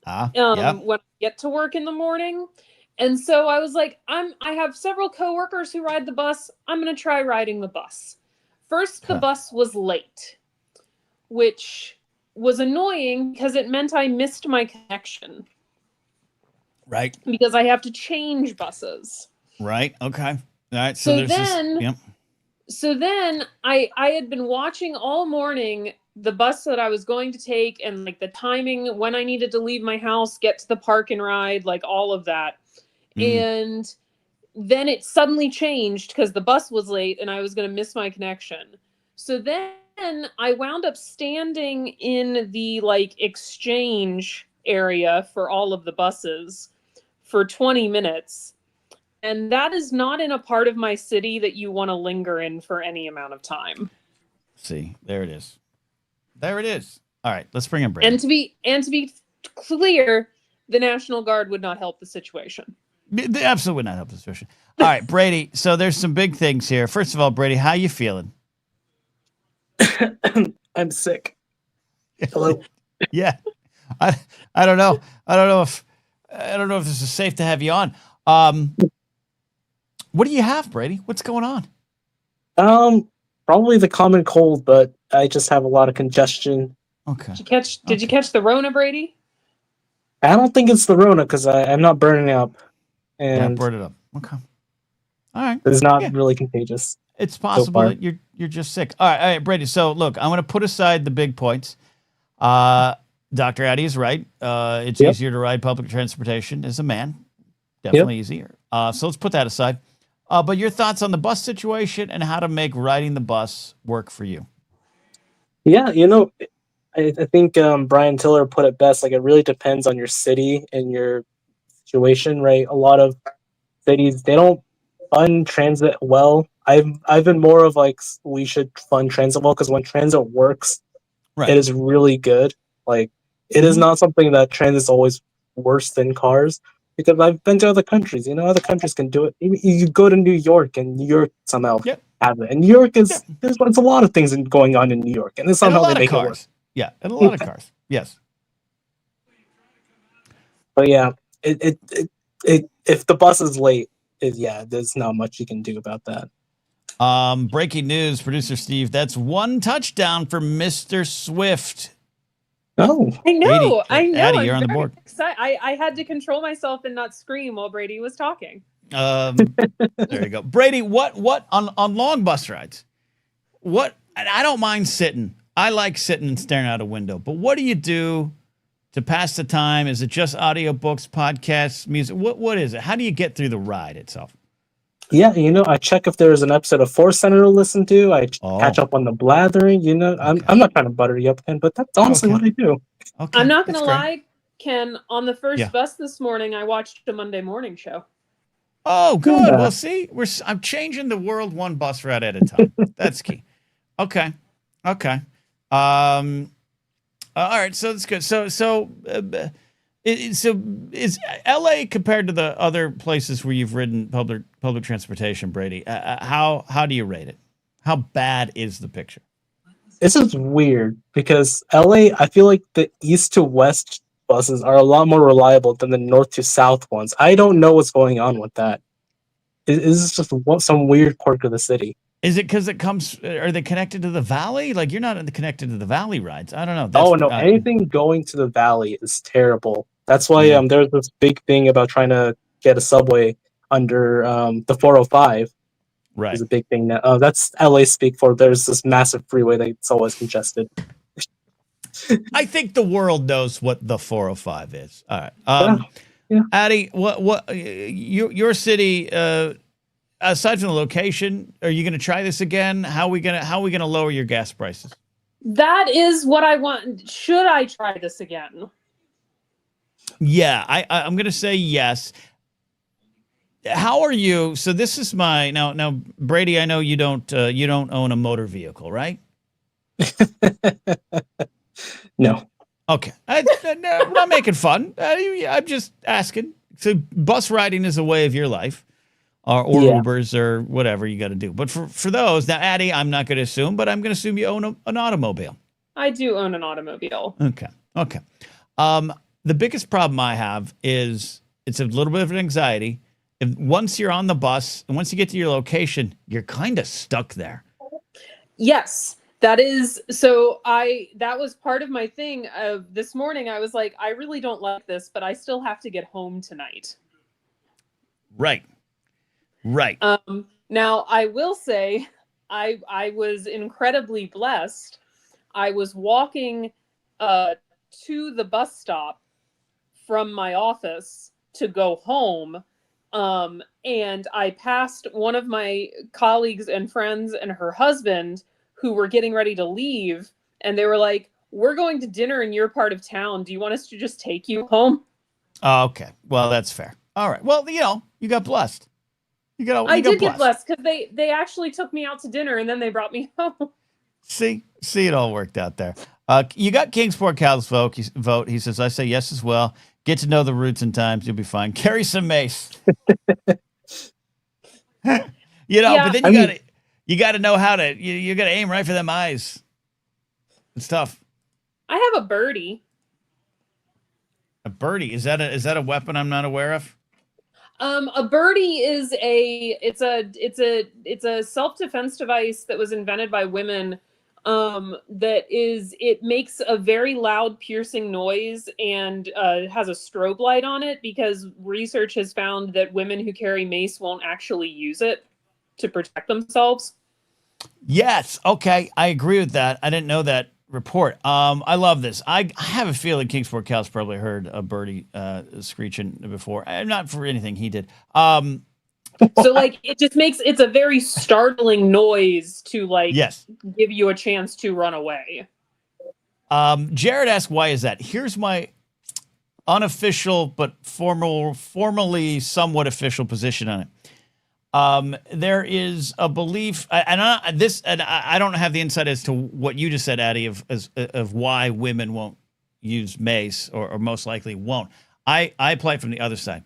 when I get to work in the morning. And so I was like, I have several coworkers who ride the bus. I'm going to try riding the bus. First, the bus was late, which was annoying because it meant I missed my connection. Right. Because I have to change buses. Right. Okay. All right. So then I had been watching all morning the bus that I was going to take and like the timing when I needed to leave my house, get to the park and ride, like all of that. And then it suddenly changed because the bus was late and I was going to miss my connection. So then I wound up standing in the like exchange area for all of the buses for 20 minutes. And that is not in a part of my city that you want to linger in for any amount of time. See, there it is. There it is. All right, let's bring in Brady. And to be clear, the National Guard would not help the situation. They absolutely would not help the situation. All right, Brady. So there's some big things here. First of all, Brady, how you feeling? I'm sick. Hello. Yeah, I don't know. I don't know if this is safe to have you on. What do you have, Brady? What's going on? Probably the common cold, but I just have a lot of congestion. Okay. Did you catch the Rona, Brady? I don't think it's the Rona because I'm not burning up, Yeah, and burn it up. Okay. All right. it's not really contagious. It's possible far. that you're just sick. All right, Brady. So look, I'm going to put aside the big points. Dr. Addy is right. It's easier to ride public transportation as a man. Definitely easier. So let's put that aside. But your thoughts on the bus situation and how to make riding the bus work for you? Yeah, I think Brian Tiller put it best. Like, it really depends on your city and your situation, right? A lot of cities, they don't fund transit well. I've been more of like, we should fund transit well, because when transit works, it is really good. Like, it is not something that transit's always worse than cars, because I've been to other countries. Other countries can do it. You go to New York, and New York somehow have it. And New York is there's a lot of things going on in New York, and somehow they make it work. Yeah, and a lot of cars. Yes. But yeah, if the bus is late, there's not much you can do about that. Breaking news, producer Steve. That's one touchdown for Mr. Swift. Oh, I know. Addy, you're on the board. I had to control myself and not scream while Brady was talking. There you go, Brady. What on long bus rides? What? And I don't mind sitting. I like sitting and staring out a window. But what do you do to pass the time? Is it just audiobooks, podcasts, music? What is it? How do you get through the ride itself? Yeah, I check if there's an episode of Force Center to listen to. I catch up on the Blathering. I'm not trying to butter you up, Ken, but that's honestly what I do. Okay. I'm not going to lie, Ken. On the first bus this morning, I watched a Monday morning show. Oh, good. Yeah. Well, see, I'm changing the world one bus ride at a time. That's key. Okay. All right. So that's good. So is LA, compared to the other places where you've ridden public transportation, Brady? How do you rate it? How bad is the picture? This is weird because LA, I feel like the east to west buses are a lot more reliable than the north to south ones. I don't know what's going on with that. Is this just some weird quirk of the city? Is it because are they connected to the valley? Like, you're not connected to the valley rides. I don't know. Anything going to the valley is terrible. That's why there's this big thing about trying to get a subway under the 405. Right. Is a big thing now. That's LA speak for there's this massive freeway that's always congested. I think the world knows what the 405 is. All right. Addy, what your city, aside from the location, are you going to try this again? How are we going to lower your gas prices? That is what I want. Should I try this again? Yeah, I'm going to say yes. How are you? So this is now, Brady, I know you don't own a motor vehicle, right? No. Okay. I'm not making fun. I'm just asking. So bus riding is a way of your life, or Ubers or whatever you got to do. But for those, now, Addy, I'm not going to assume, but I'm going to assume you own an automobile. I do own an automobile. Okay. The biggest problem I have is it's a little bit of an anxiety. Once you're on the bus and once you get to your location, you're kind of stuck there. Yes. That is, that was part of my thing of this morning. I was like, I really don't like this, but I still have to get home tonight. Right. Now I will say I was incredibly blessed. I was walking to the bus stop from my office to go home. And I passed one of my colleagues and friends and her husband who were getting ready to leave. And they were like, we're going to dinner in your part of town. Do you want us to just take you home? Oh, okay. Well, that's fair. All right. Well, you got blessed. I did get blessed because they actually took me out to dinner and then they brought me home. See, it all worked out there. You got Kingsport Cal's vote. He says, I say yes as well. Get to know the roots and times. You'll be fine. Carry some mace. But then you got to know how to, you got to aim right for them eyes. It's tough. I have a birdie. A birdie. Is that a weapon I'm not aware of? A birdie is it's a self-defense device that was invented by women. It makes a very loud piercing noise and has a strobe light on it because research has found that women who carry mace won't actually use it to protect themselves. Yes. Okay. I agree with that. I didn't know that report. I love this. I have a feeling Kingsport Cal's probably heard a birdie screeching before. Not for anything he did. So it's a very startling noise to give you a chance to run away. Jared asked, why is that? Here's my unofficial but formally somewhat official position on it. There is a belief, and I don't have the insight as to what you just said, Addie, of why women won't use mace or most likely won't. I play from the other side.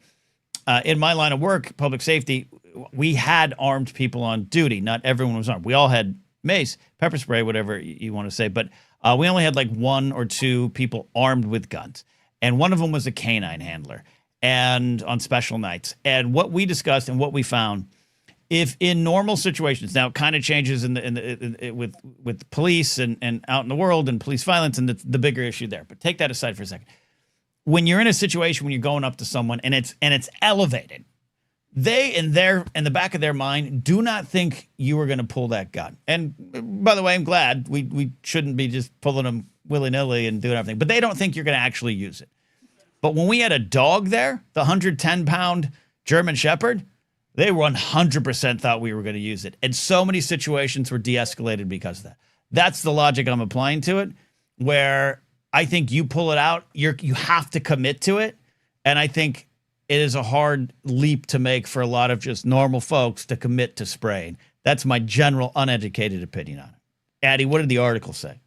In my line of work, public safety, we had armed people on duty. Not everyone was armed. We all had mace, pepper spray, whatever you want to say. But we only had like 1 or 2 people armed with guns. And one of them was a canine handler and on special nights. And what we discussed and what we found, if in normal situations, now it kind of changes with police and out in the world and police violence and the bigger issue there. But take that aside for a second. When you're in a situation when you're going up to someone and it's elevated, they in the back of their mind do not think you are going to pull that gun. And by the way, I'm glad we shouldn't be just pulling them willy-nilly and doing everything, but they don't think you're going to actually use it. But when we had a dog there, the 110-pound German Shepherd, they 100% thought we were going to use it. And so many situations were de-escalated because of that. That's the logic I'm applying to it, where I think you pull it out, you have to commit to it. And I think it is a hard leap to make for a lot of just normal folks to commit to spraying. That's my general uneducated opinion on it. Addie, what did the article say?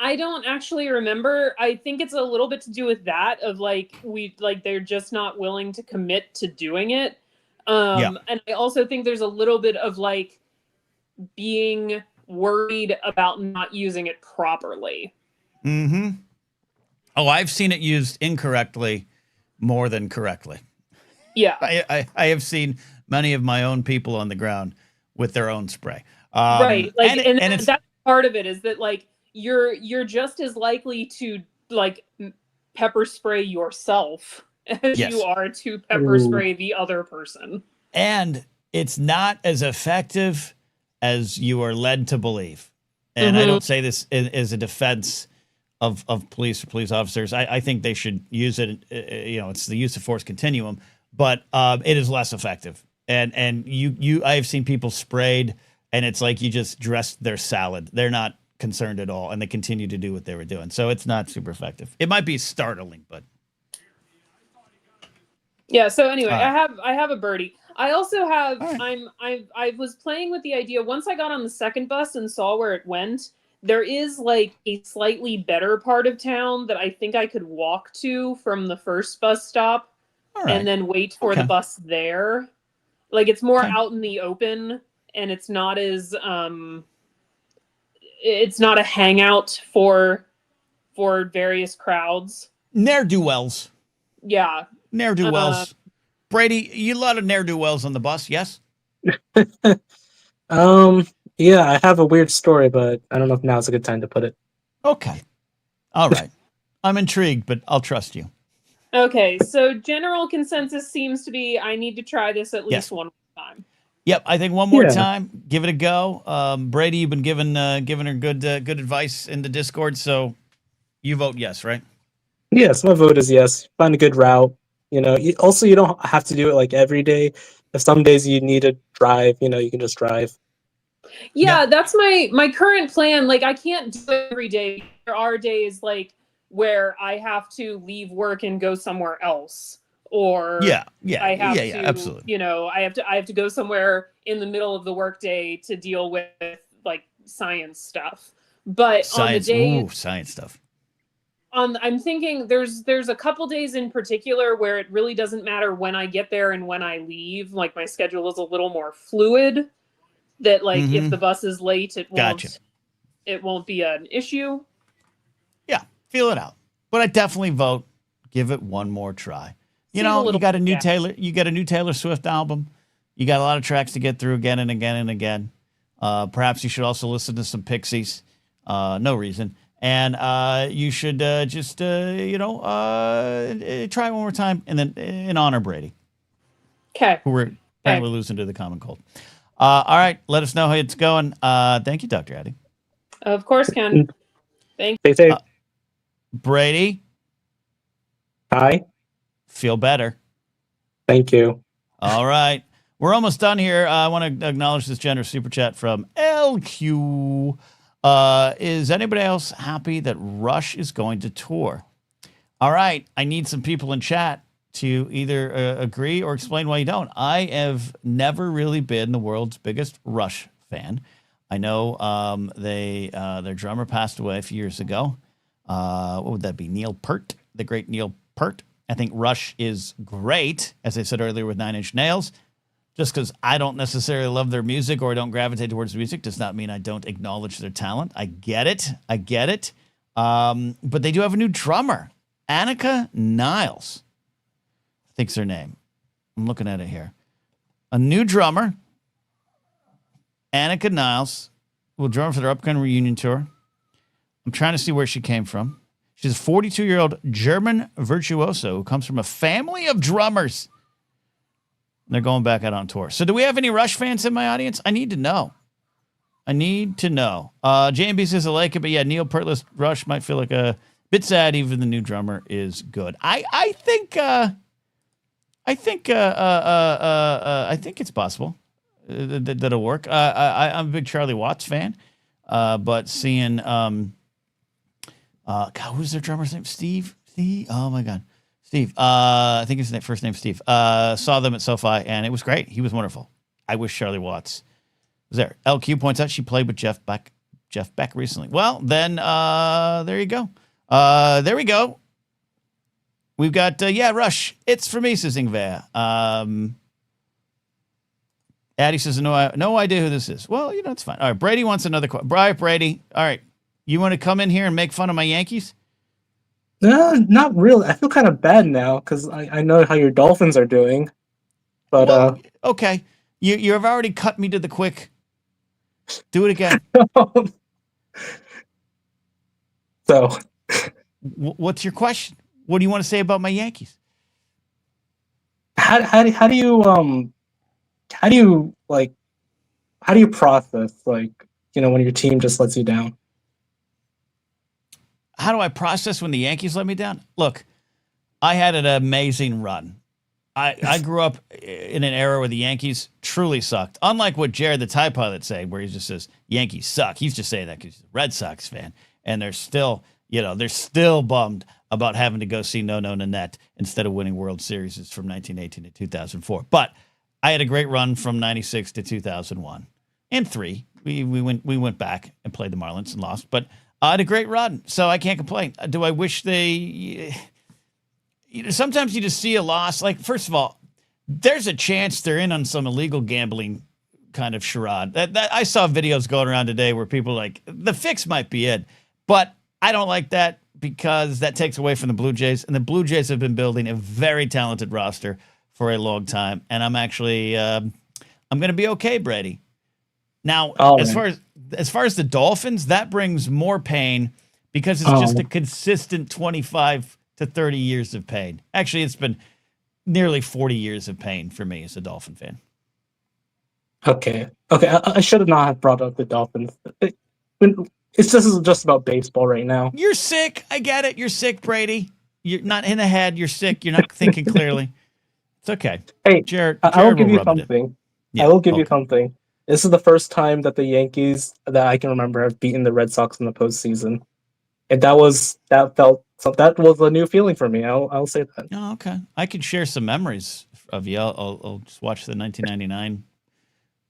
I don't actually remember. I think it's a little bit to do with that of they're just not willing to commit to doing it. And I also think there's a little bit of being worried about not using it properly. Mm-hmm. Oh, I've seen it used incorrectly more than correctly. Yeah. I have seen many of my own people on the ground with their own spray. Right. That's part of it is that you're just as likely to pepper spray yourself as you are to pepper spray the other person. And it's not as effective as you are led to believe. And I don't say this as a defense of police or police officers. I think they should use it. It's the use of force continuum, but it is less effective. And I have seen people sprayed and it's like you just dressed their salad. They're not concerned at all. And they continue to do what they were doing. So it's not super effective. It might be startling, but. Yeah. So anyway, I have a birdie. I also have, I was playing with the idea, once I got on the second bus and saw where it went, there is a slightly better part of town that I think I could walk to from the first bus stop and then wait for the bus there. It's more out in the open and it's not as, it's not a hangout for various crowds. Ne'er-do-wells. Yeah. Ne'er-do-wells. Brady, you a lot of ne'er-do-wells on the bus, yes? Yeah, I have a weird story, but I don't know if now's a good time to put it. Okay. All right. I'm intrigued, but I'll trust you. Okay, so general consensus seems to be I need to try this at least one time. Yep, I think one more Yeah. time, give it a go. Brady, you've been giving her good advice in the Discord, so you vote yes, right? Yes, my vote is yes. Find a good route. Also you don't have to do it like every day. If some days you need to drive, you can just drive. Yeah, Yeah. that's my current plan. Like I can't do it every day. There are days like where I have to leave work and go somewhere else, or I have to, absolutely. I have to go somewhere in the middle of the workday to deal with like science stuff. But on the days Science stuff. I'm thinking there's a couple days in particular where it really doesn't matter when I get there and when I leave. Like my schedule is a little more fluid. That like if the bus is late, Gotcha. it won't be an issue. Yeah, feel it out. But I definitely vote. Give it one more try. You Save a know, little you got a new bit, Taylor Swift album. You got a lot of tracks to get through again and again and again. Perhaps you should also listen to some Pixies. No reason. And you should just try it one more time, and then in honor Brady, Okay. who we're apparently losing to the common cold. All right, let us know how it's going. Thank you, Dr. Addy. Of course, Ken. Thank Stay safe. Brady, Hi. feel better. Thank you. All right. We're almost done here. I want to acknowledge this generous super chat from LQ. Is anybody else happy that Rush is going to tour? All right. I need some people in chat to either agree or explain why you don't. I have never really been the world's biggest Rush fan. I know their drummer passed away a few years ago. What would that be? Neil Peart, the great Neil Peart. I think Rush is great, as I said earlier with Nine Inch Nails. Just because I don't necessarily love their music or I don't gravitate towards music does not mean I don't acknowledge their talent. I get it. But they do have a new drummer, Annika Niles, I think's her name. I'm looking at it here. A new drummer, Annika Niles, will drum for their upcoming reunion tour. I'm trying to see where she came from. She's a 42-year-old German virtuoso who comes from a family of drummers. They're going back out on tour. So do we have any Rush fans in my audience? I need to know. JMB says I like it, but yeah, Neil Peartless Rush might feel like a bit sad. Even the new drummer is good. I think it's possible that'll work. I'm a big Charlie Watts fan, but seeing God, who's their drummer's name? Steve. Oh my God. Steve, I think his first name's Steve. Saw them at SoFi, and it was great. He was wonderful. I wish Charlie Watts was there. LQ points out she played with Jeff Beck recently. Well, then there you go. There we go. We've got, Rush. It's for me, says Ingvar. Addie says, no idea who this is. Well, it's fine. All right, Brady wants another question. Brady, all right. You want to come in here and make fun of my Yankees? No, not really. I feel kind of bad now because I know how your Dolphins are doing. But well, okay, you have already cut me to the quick. Do it again. So, what's your question? What do you want to say about my Yankees? How do you process when your team just lets you down? How do I process when the Yankees let me down? Look, I had an amazing run. I grew up in an era where the Yankees truly sucked. Unlike what Jared the Tie Pilot said, where he just says Yankees suck. He's just saying that because he's a Red Sox fan, and they're still bummed about having to go see No Nanette instead of winning World Series from 1918 to 2004. But I had a great run from 96 to 2001 and 3. We went back and played the Marlins and lost, but I had a great run, so I can't complain. Do I wish they? Sometimes you just see a loss. Like, first of all, there's a chance they're in on some illegal gambling kind of charade. That I saw videos going around today where people are like, the fix might be it, but I don't like that because that takes away from the Blue Jays, and the Blue Jays have been building a very talented roster for a long time, and I'm actually I'm going to be okay, Brady. Now, as far as the Dolphins, that brings more pain because it's just a consistent 25 to 30 years of pain. Actually, it's been nearly 40 years of pain for me as a Dolphin fan. Okay. I should not have brought up the Dolphins. It's just about baseball right now. You're sick. I get it. You're sick, Brady. You're not in the head. You're sick. You're not thinking clearly. It's okay. Hey, Jared I will give will you rub it in. something. Yeah, I will give you okay. something. This is the first time that the Yankees that I can remember have beaten the Red Sox in the postseason, and that was a new feeling for me. I'll say that. Oh, okay. I could share some memories of you. I'll just watch the 1999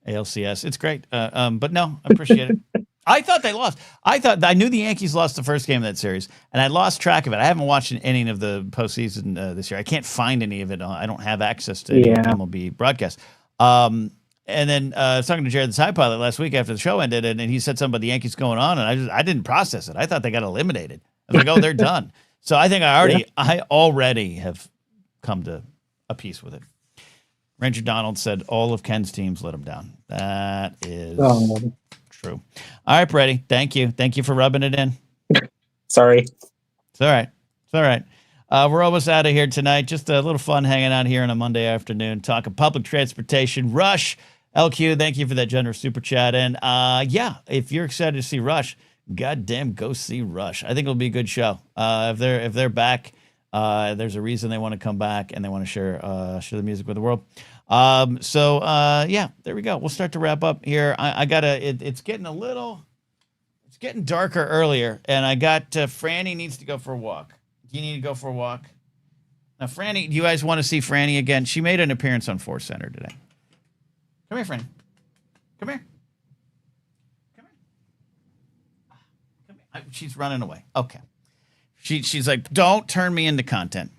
ALCS. It's great. But no, I appreciate it. I thought they lost. I knew the Yankees lost the first game of that series, and I lost track of it. I haven't watched any of the postseason this year. I can't find any of it. I don't have access to any MLB broadcast. And then I was talking to Jared the Side Pilot last week after the show ended, and he said something about the Yankees going on, and I didn't process it. I thought they got eliminated. I was like, oh, they're done. So I think I already have come to a peace with it. Ranger Donald said all of Ken's teams let him down. That is true. All right, Brady. Thank you. Thank you for rubbing it in. Sorry. It's all right. It's all right. We're almost out of here tonight. Just a little fun hanging out here on a Monday afternoon, talking public transportation. Rush, LQ, thank you for that generous super chat. And yeah, if you're excited to see Rush, goddamn, go see Rush. I think it'll be a good show. If they're back, there's a reason they want to come back and they want to share the music with the world. So yeah, there we go. We'll start to wrap up here. It's getting darker earlier, and I got Franny needs to go for a walk. Do you need to go for a walk? Now, Franny, do you guys want to see Franny again? She made an appearance on Force Center today. Come here, Franny. Come here. She's running away. Okay. She's like, don't turn me into content.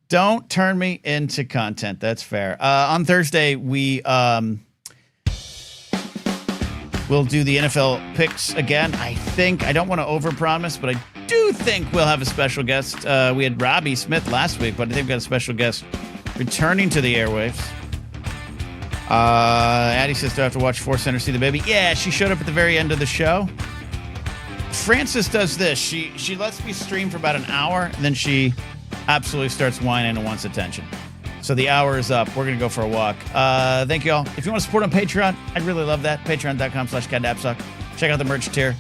Don't turn me into content. That's fair. On Thursday, we'll do the NFL picks again. I don't want to overpromise, but I do think we'll have a special guest. We had Robbie Smith last week, but I think we've got a special guest returning to the airwaves. Addie says, do I have to watch Force Center see the baby? Yeah, she showed up at the very end of the show. Frances does this. She lets me stream for about an hour, and then she absolutely starts whining and wants attention. So the hour is up. We're going to go for a walk. Thank you all. If you want to support on Patreon, I'd really love that. Patreon.com/Napzok. Check out the merch tier.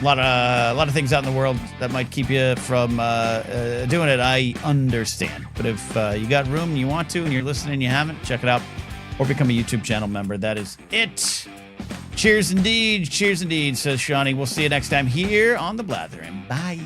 A lot of things out in the world that might keep you from doing it. I understand. But if you got room and you want to and you're listening and you haven't, check it out. Or become a YouTube channel member. That is it. Cheers indeed, says Shawnee. We'll see you next time here on The Blathering. Bye.